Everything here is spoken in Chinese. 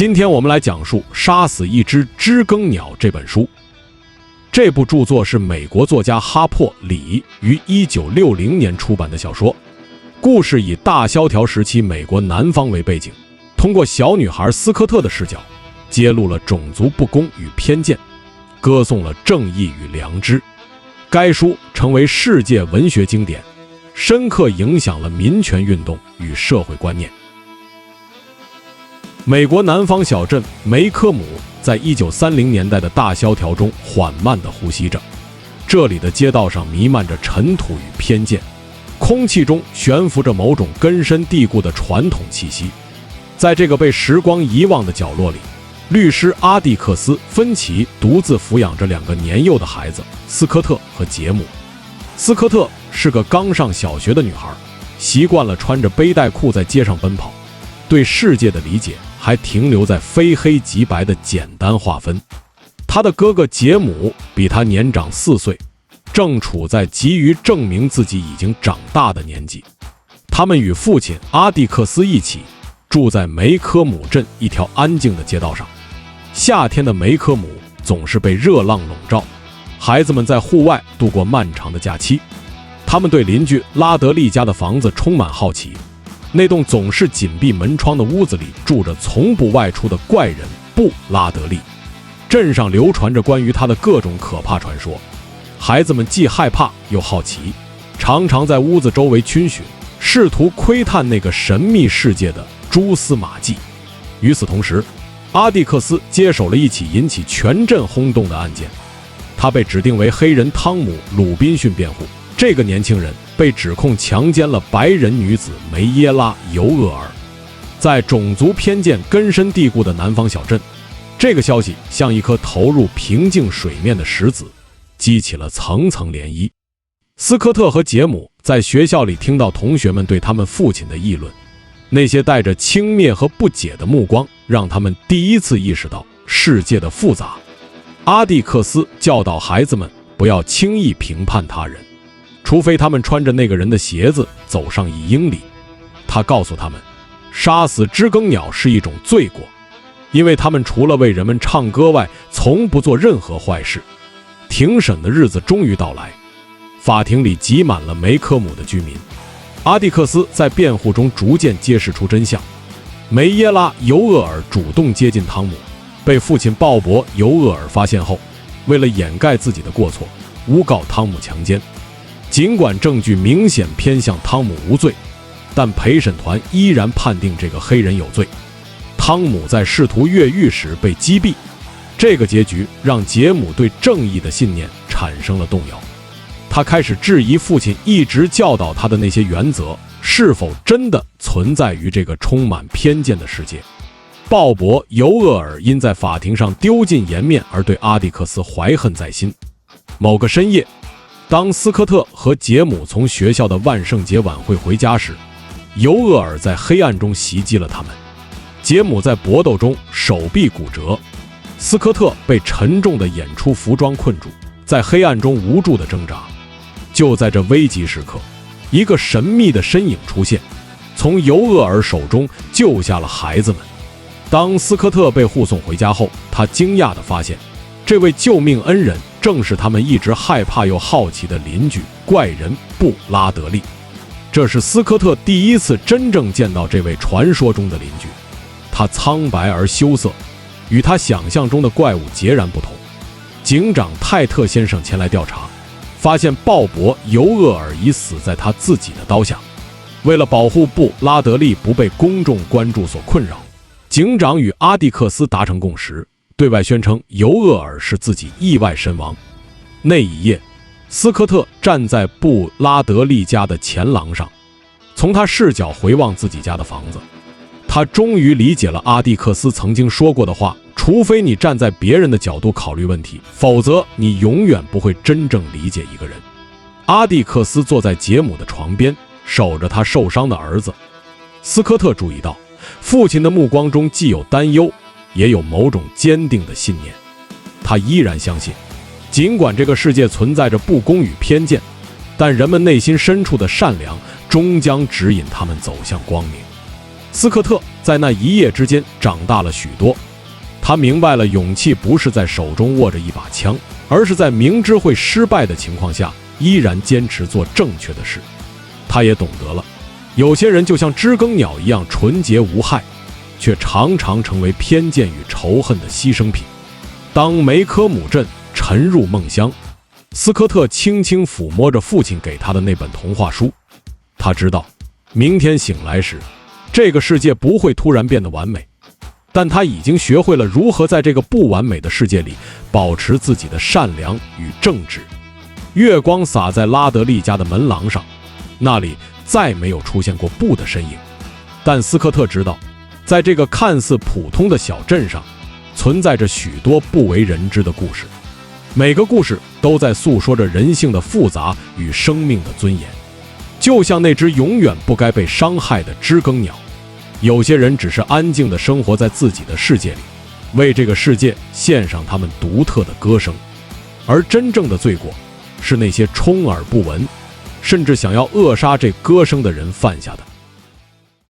今天我们来讲述《杀死一只知更鸟》这本书。这部著作是美国作家哈珀·李于1960年出版的小说，故事以大萧条时期美国南方为背景，通过小女孩斯科特的视角，揭露了种族不公与偏见，歌颂了正义与良知。该书成为世界文学经典，深刻影响了民权运动与社会观念。美国南方小镇梅科姆在1930年代的大萧条中缓慢地呼吸着，这里的街道上弥漫着尘土与偏见，空气中悬浮着某种根深蒂固的传统气息。在这个被时光遗忘的角落里，律师阿蒂克斯·芬奇独自抚养着2个年幼的孩子斯科特和杰姆。斯科特是个刚上小学的女孩，习惯了穿着背带裤在街上奔跑，对世界的理解还停留在非黑即白的简单划分。他的哥哥杰姆比他年长4岁，正处在急于证明自己已经长大的年纪。他们与父亲阿蒂克斯一起住在梅科姆镇一条安静的街道上。夏天的梅科姆总是被热浪笼罩，孩子们在户外度过漫长的假期。他们对邻居拉德利家的房子充满好奇，那栋总是紧闭门窗的屋子里住着从不外出的怪人布拉德利。镇上流传着关于他的各种可怕传说，孩子们既害怕又好奇，常常在屋子周围逡巡，试图窥探那个神秘世界的蛛丝马迹。与此同时，阿蒂克斯接手了一起引起全镇轰动的案件，他被指定为黑人汤姆·鲁滨逊辩护。这个年轻人被指控强奸了白人女子梅耶拉·尤厄尔。在种族偏见根深蒂固的南方小镇，这个消息像一颗投入平静水面的石子，激起了层层涟漪。斯科特和杰姆在学校里听到同学们对他们父亲的议论，那些带着轻蔑和不解的目光让他们第一次意识到世界的复杂。阿蒂克斯教导孩子们不要轻易评判他人，除非他们穿着那个人的鞋子走上1英里。他告诉他们，杀死知更鸟是一种罪过，因为他们除了为人们唱歌外，从不做任何坏事。庭审的日子终于到来，法庭里挤满了梅科姆的居民。阿蒂克斯在辩护中逐渐揭示出真相。梅耶拉·尤厄尔主动接近汤姆，被父亲鲍勃·尤厄尔发现后，为了掩盖自己的过错，诬告汤姆强奸。尽管证据明显偏向汤姆无罪，但陪审团依然判定这个黑人有罪。汤姆在试图越狱时被击毙，这个结局让杰姆对正义的信念产生了动摇。他开始质疑父亲一直教导他的那些原则是否真的存在于这个充满偏见的世界。鲍勃·尤厄尔因在法庭上丢尽颜面而对阿蒂克斯怀恨在心。某个深夜，当斯科特和杰姆从学校的万圣节晚会回家时，尤厄尔在黑暗中袭击了他们。杰姆在搏斗中手臂骨折，斯科特被沉重的演出服装困住，在黑暗中无助地挣扎。就在这危急时刻，一个神秘的身影出现，从尤厄尔手中救下了孩子们。当斯科特被护送回家后，他惊讶地发现，这位救命恩人正是他们一直害怕又好奇的邻居怪人布拉德利。这是斯科特第一次真正见到这位传说中的邻居，他苍白而羞涩，与他想象中的怪物截然不同。警长泰特先生前来调查，发现鲍勃·尤厄尔已死在他自己的刀下。为了保护布拉德利不被公众关注所困扰，警长与阿蒂克斯达成共识，对外宣称尤厄尔是自己意外身亡。那一夜，斯科特站在布拉德利家的前廊上，从他视角回望自己家的房子。他终于理解了阿蒂克斯曾经说过的话，除非你站在别人的角度考虑问题，否则你永远不会真正理解一个人。阿蒂克斯坐在杰姆的床边，守着他受伤的儿子。斯科特注意到，父亲的目光中既有担忧，也有某种坚定的信念。他依然相信，尽管这个世界存在着不公与偏见，但人们内心深处的善良终将指引他们走向光明。斯科特在那一夜之间长大了许多，他明白了勇气不是在手中握着一把枪，而是在明知会失败的情况下依然坚持做正确的事。他也懂得了，有些人就像知更鸟一样纯洁无害，却常常成为偏见与仇恨的牺牲品。当梅科姆镇沉入梦乡，斯科特轻轻抚摸着父亲给他的那本童话书，他知道明天醒来时，这个世界不会突然变得完美，但他已经学会了如何在这个不完美的世界里保持自己的善良与正直。月光洒在拉德利家的门廊上，那里再没有出现过布的身影，但斯科特知道，在这个看似普通的小镇上，存在着许多不为人知的故事，每个故事都在诉说着人性的复杂与生命的尊严。就像那只永远不该被伤害的知更鸟，有些人只是安静地生活在自己的世界里，为这个世界献上他们独特的歌声。而真正的罪过，是那些充耳不闻，甚至想要扼杀这歌声的人犯下的。